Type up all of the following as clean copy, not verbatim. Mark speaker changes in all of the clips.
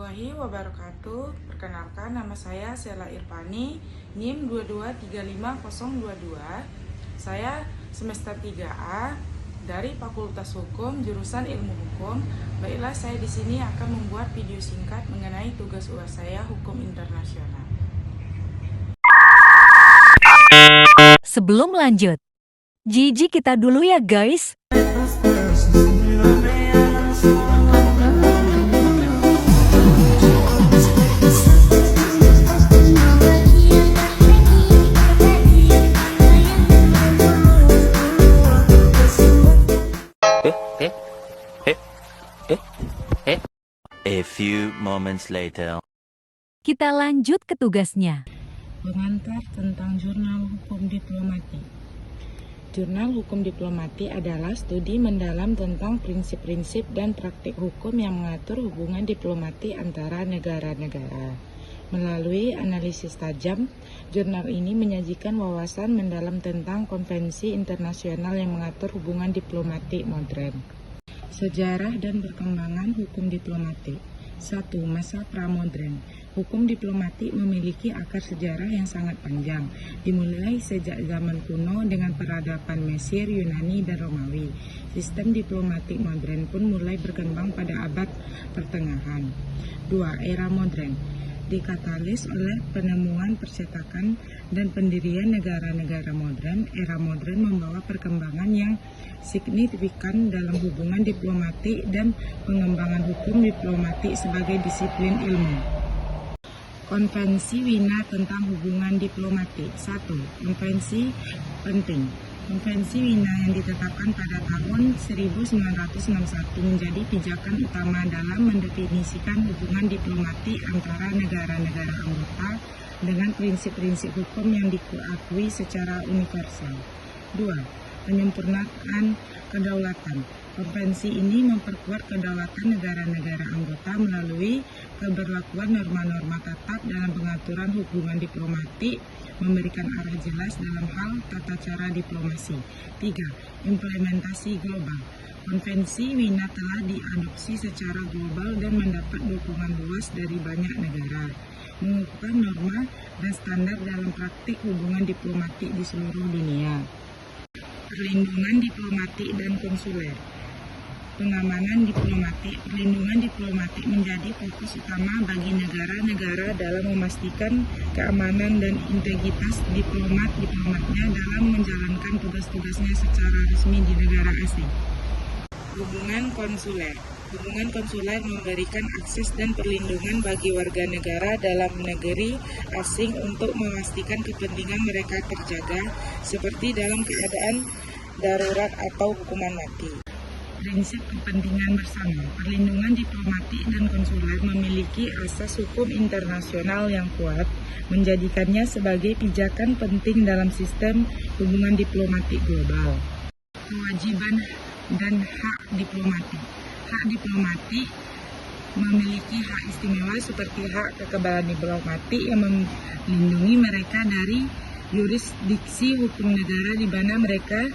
Speaker 1: warahmatullahi wabarakatuh. Perkenalkan, nama saya Sela Irfani, NIM 2235022. Saya semester 3A dari Fakultas Hukum jurusan Ilmu Hukum. Baiklah, saya di sini akan membuat video singkat mengenai tugas UAS saya Hukum Internasional.
Speaker 2: Sebelum lanjut, jiji kita dulu ya guys.
Speaker 3: A few moments later.
Speaker 2: Kita lanjut ke tugasnya.
Speaker 1: Pengantar tentang Jurnal Hukum Diplomati. Jurnal Hukum Diplomati adalah studi mendalam tentang prinsip-prinsip dan praktik hukum yang mengatur hubungan diplomati antara negara-negara. Melalui analisis tajam, jurnal ini menyajikan wawasan mendalam tentang konvensi internasional yang mengatur hubungan diplomatik modern. Sejarah dan perkembangan hukum diplomatik. 1. Masa pramodern. Hukum diplomatik memiliki akar sejarah yang sangat panjang, dimulai sejak zaman kuno dengan peradaban Mesir, Yunani, dan Romawi. Sistem diplomatik modern pun mulai berkembang pada abad pertengahan. 2. Era modern. Dikatalis oleh penemuan percetakan dan pendirian negara-negara modern, era modern membawa perkembangan yang signifikan dalam hubungan diplomatik dan pengembangan hukum diplomatik sebagai disiplin ilmu. Konvensi Wina tentang hubungan diplomatik. 1. Konvensi penting. Konvensi Wina yang ditetapkan pada tahun 1961 menjadi pijakan utama dalam mendefinisikan hubungan diplomatik antara negara-negara anggota dengan prinsip-prinsip hukum yang diakui secara universal. 2. Penyempurnaan kedaulatan. Konvensi ini memperkuat kedaulatan negara-negara anggota melalui keberlakuan norma-norma tetap dalam pengaturan hubungan diplomatik, memberikan arah jelas dalam hal tata cara diplomasi. 3. Implementasi global. Konvensi Wina telah diadopsi secara global dan mendapat dukungan luas dari banyak negara, mengukuhkan norma dan standar dalam praktik hubungan diplomatik di seluruh dunia. Perlindungan diplomatik dan konsuler. Pengamanan diplomatik. Perlindungan diplomatik menjadi fokus utama bagi negara-negara dalam memastikan keamanan dan integritas diplomatnya dalam menjalankan tugas-tugasnya secara resmi di negara asing. Hubungan konsuler. Hubungan konsuler memberikan akses dan perlindungan bagi warga negara dalam negeri asing untuk memastikan kepentingan mereka terjaga, seperti dalam keadaan darurat atau hukuman mati. Prinsip kepentingan bersama. Perlindungan diplomatik dan konsuler memiliki asas hukum internasional yang kuat, menjadikannya sebagai pijakan penting dalam sistem hubungan diplomatik global. Kewajiban dan hak diplomatik. Hak diplomatik memiliki hak istimewa seperti hak kekebalan diplomatik yang melindungi mereka dari yurisdiksi hukum negara di mana mereka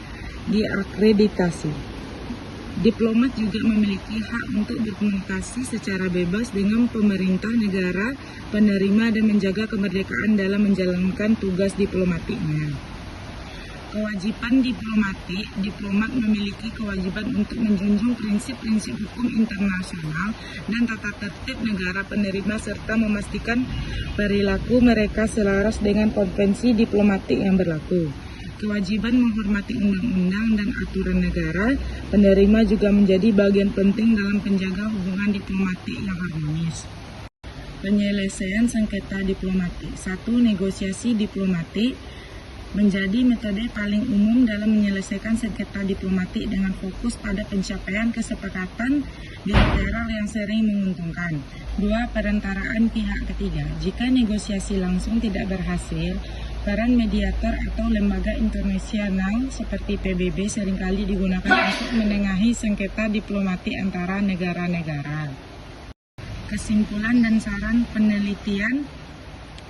Speaker 1: diakreditasi. Diplomat juga memiliki hak untuk berkomunikasi secara bebas dengan pemerintah negara penerima dan menjaga kemerdekaan dalam menjalankan tugas diplomatiknya. Kewajiban diplomatik. Diplomat memiliki kewajiban untuk menjunjung prinsip-prinsip hukum internasional dan tata tertib negara penerima serta memastikan perilaku mereka selaras dengan konvensi diplomatik yang berlaku. Kewajiban menghormati undang-undang dan aturan negara penerima juga menjadi bagian penting dalam penjaga hubungan diplomatik yang harmonis. Penyelesaian sengketa diplomatik. 1. Negosiasi diplomatik menjadi metode paling umum dalam menyelesaikan sengketa diplomatik dengan fokus pada pencapaian kesepakatan bilateral yang sering menguntungkan. 2. Perentaraan pihak ketiga. Jika negosiasi langsung tidak berhasil, peran mediator atau lembaga internasional seperti PBB seringkali digunakan untuk menengahi sengketa diplomatik antara negara-negara. Kesimpulan dan saran penelitian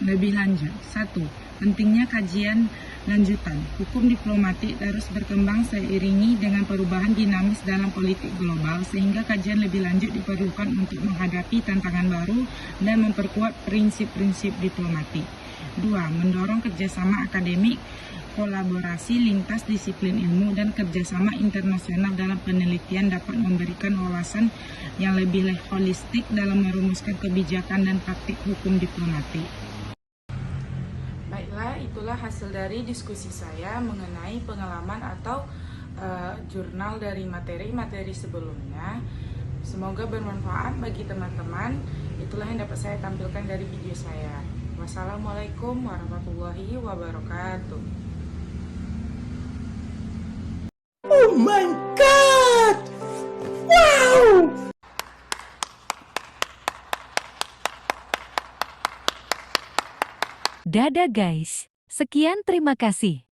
Speaker 1: lebih lanjut. 1. Pentingnya kajian Lanjutan, hukum diplomatik terus berkembang seiringi dengan perubahan dinamis dalam politik global sehingga kajian lebih lanjut diperlukan untuk menghadapi tantangan baru dan memperkuat prinsip-prinsip diplomatik. 2. Mendorong kerjasama akademik, kolaborasi lintas disiplin ilmu, dan kerjasama internasional dalam penelitian dapat memberikan wawasan yang lebih holistik dalam merumuskan kebijakan dan praktik hukum diplomatik. Baiklah, itulah hasil dari diskusi saya mengenai pengalaman atau jurnal dari materi-materi sebelumnya. Semoga bermanfaat bagi teman-teman. Itulah yang dapat saya tampilkan dari video saya. Wassalamualaikum warahmatullahi wabarakatuh.
Speaker 4: Oh my God! Wow!
Speaker 2: Dadah guys. Sekian terima kasih.